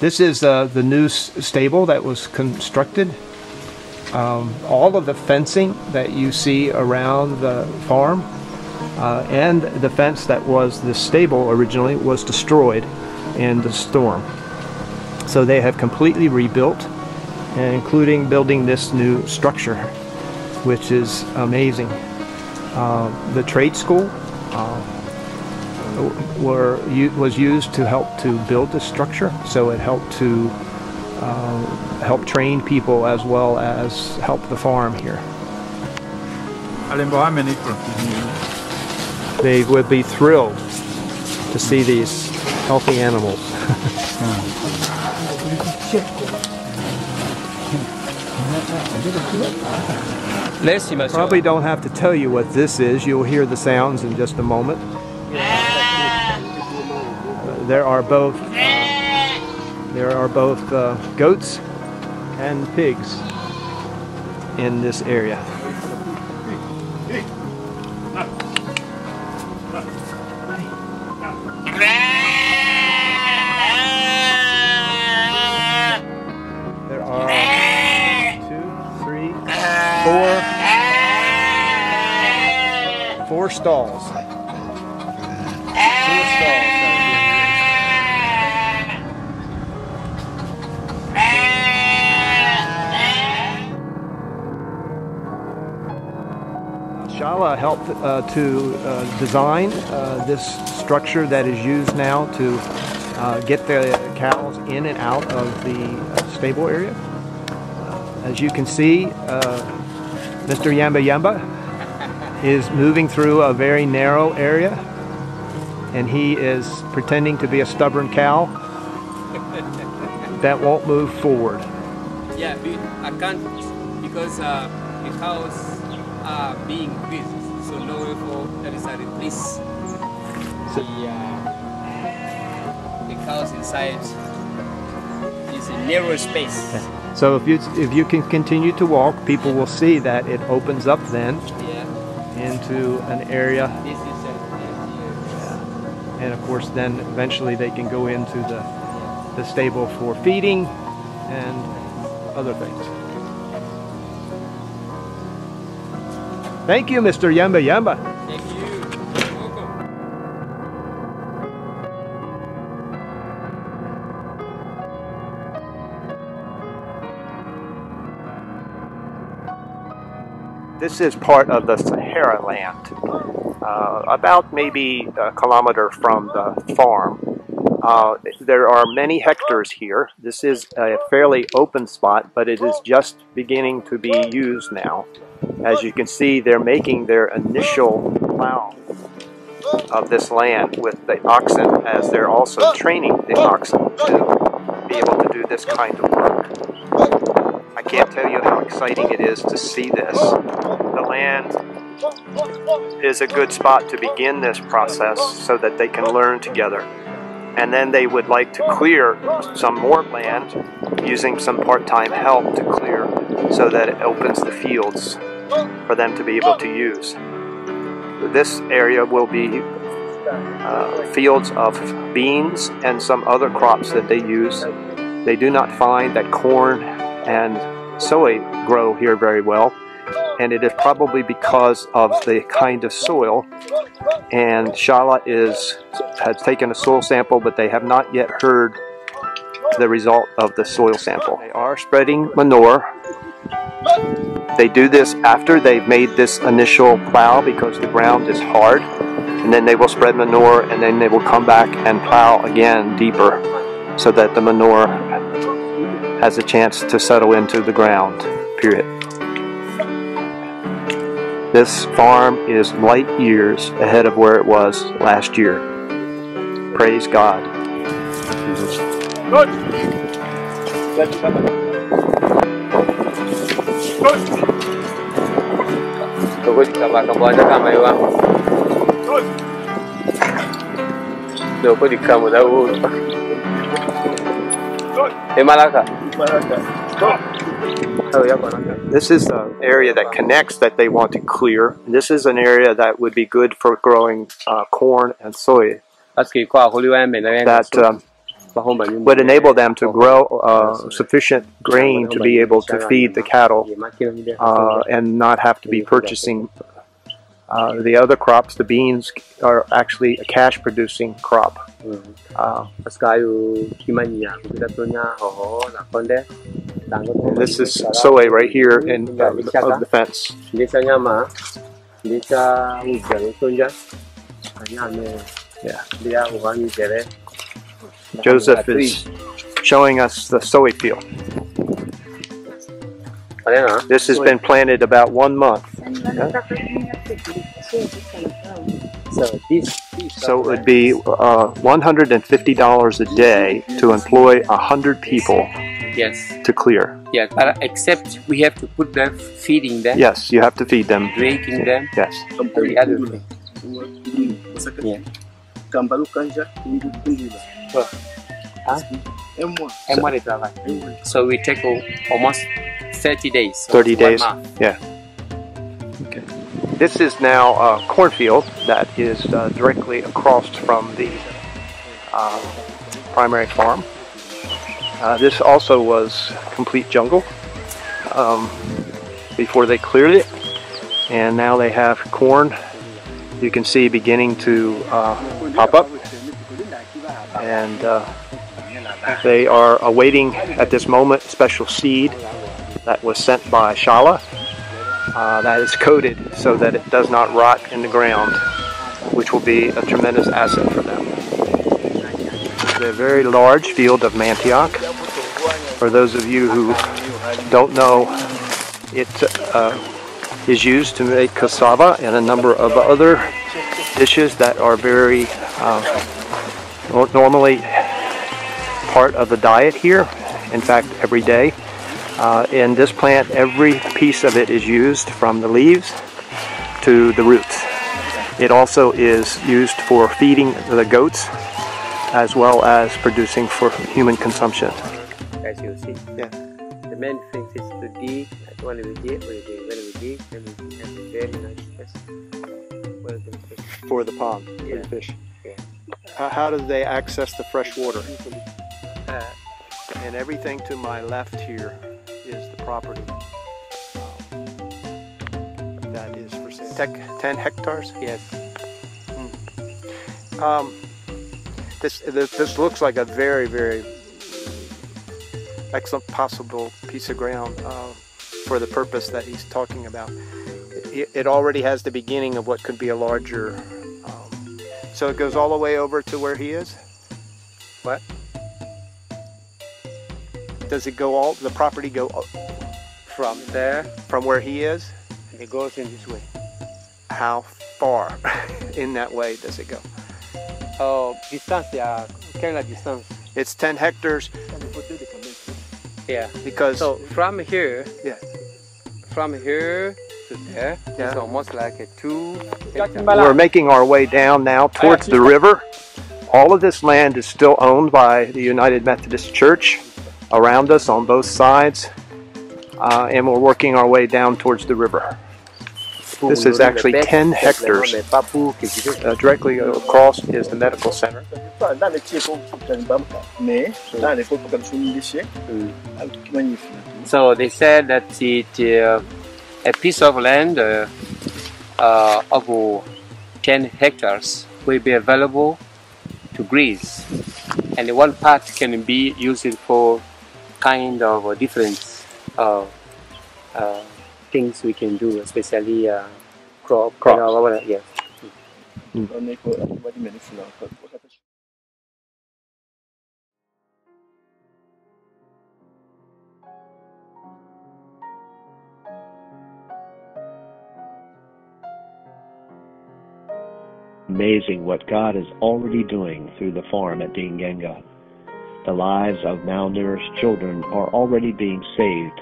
This is the new stable that was constructed. All of the fencing that you see around the farm and the fence that was the stable originally was destroyed in the storm. So they have completely rebuilt, including building this new structure, which is amazing. The trade school was used to help to build the structure, so it helped to help train people as well as help the farm here. They would be thrilled to see these healthy animals. Probably don't have to tell you what this is. You'll hear the sounds in just a moment. There are both goats and pigs in this area. There are 2, 3, 4 stalls. 4 stalls. Shala helped to design this structure that is used now to get the cows in and out of the stable area. As you can see, Mr. Yamba Yamba is moving through a very narrow area, and he is pretending to be a stubborn cow that won't move forward. Yeah, I can't because the cows are being busy, so no way for that is a replace the cows inside is a narrow space. So if you can continue to walk, people will see that it opens up then into an area. This is And of course then eventually they can go into the stable for feeding and other things. Thank you, Mr. Yamba Yamba. Thank you. Welcome. This is part of the Sahara land, about maybe a kilometer from the farm. There are many hectares here. This is a fairly open spot, but it is just beginning to be used now. As you can see, they're making their initial plow of this land with the oxen, as they're also training the oxen to be able to do this kind of work. I can't tell you how exciting it is to see this. The land is a good spot to begin this process so that they can learn together. And then they would like to clear some more land using some part-time help to clear so that it opens the fields for them to be able to use. This area will be fields of beans and some other crops that they use. They do not find that corn and soy grow here very well, and it is probably because of the kind of soil. And Shala has taken a soil sample, but they have not yet heard the result of the soil sample. They are spreading manure. They do this after they've made this initial plow because the ground is hard, and then they will spread manure, and then they will come back and plow again deeper so that the manure has a chance to settle into the ground, period. This farm is light years ahead of where it was last year. Praise God. This is the area that connects that they want to clear. This is an area that would be good for growing corn and soy. That would enable them to grow sufficient grain to be able to feed the cattle and not have to be purchasing the other crops. The beans are actually a cash-producing crop. And this is soy right here of the fence. Yeah. Joseph is showing us the soy field. This has been planted about 1 month. So it would be $150 a day to employ 100 people. Yes. To clear. Yes, but except we have to put them, feeding them. Yes, you have to feed them. Drinking them. Yes. And the other thing. Yeah. So we take almost 30 days. 30 days. Yeah. Okay. This is now a cornfield that is directly across from the primary farm. This also was complete jungle before they cleared it, and now they have corn. You can see beginning to pop up, and they are awaiting at this moment special seed that was sent by Shala that is coated so that it does not rot in the ground, which will be a tremendous asset for them. A very large field of Mantiok. For those of you who don't know, it is used to make cassava and a number of other dishes that are very normally part of the diet here. In fact, every day. In this plant, every piece of it is used from the leaves to the roots. It also is used for feeding the goats, as well as producing for human consumption. As you see, yeah. The main thing is to dig. When we dig, then we have a very nice space for the pond, for the fish. Yeah. How do they access the fresh water? And everything to my left here is the property that is for sale. 10 hectares? Yes. This looks like a very, very excellent possible piece of ground for the purpose that he's talking about. It already has the beginning of what could be a larger. So it goes all the way over to where he is? What? Does it go all, the property go from there? From where he is? It goes in this way. How far in that way does it go? Oh, distance, yeah, Canada distance. It's 10 hectares. Yeah. Because so from here, yeah, from here to there, yeah, it's almost like a 2 hectares. We're making our way down now towards the river. All of this land is still owned by the United Methodist Church around us on both sides, and we're working our way down towards the river. This is actually 10 hectares. Directly across is the medical center. So they said that a piece of land of 10 hectares will be available to Greece, and one part can be used for kind of different things we can do, especially crops. Yes. Amazing what God is already doing through the farm at Diengenga. The lives of malnourished children are already being saved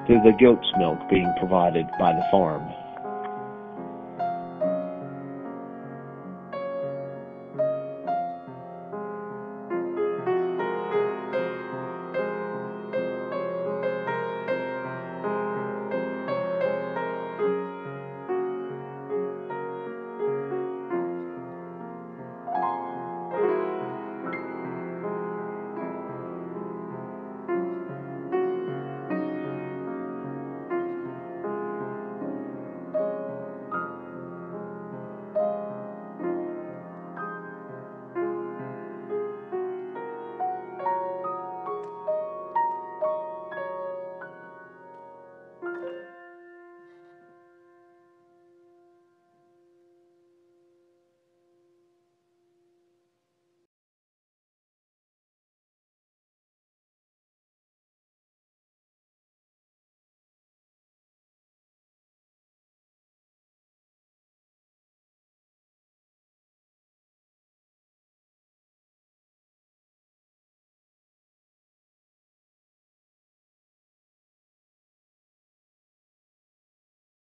through the goat's milk being provided by the farm.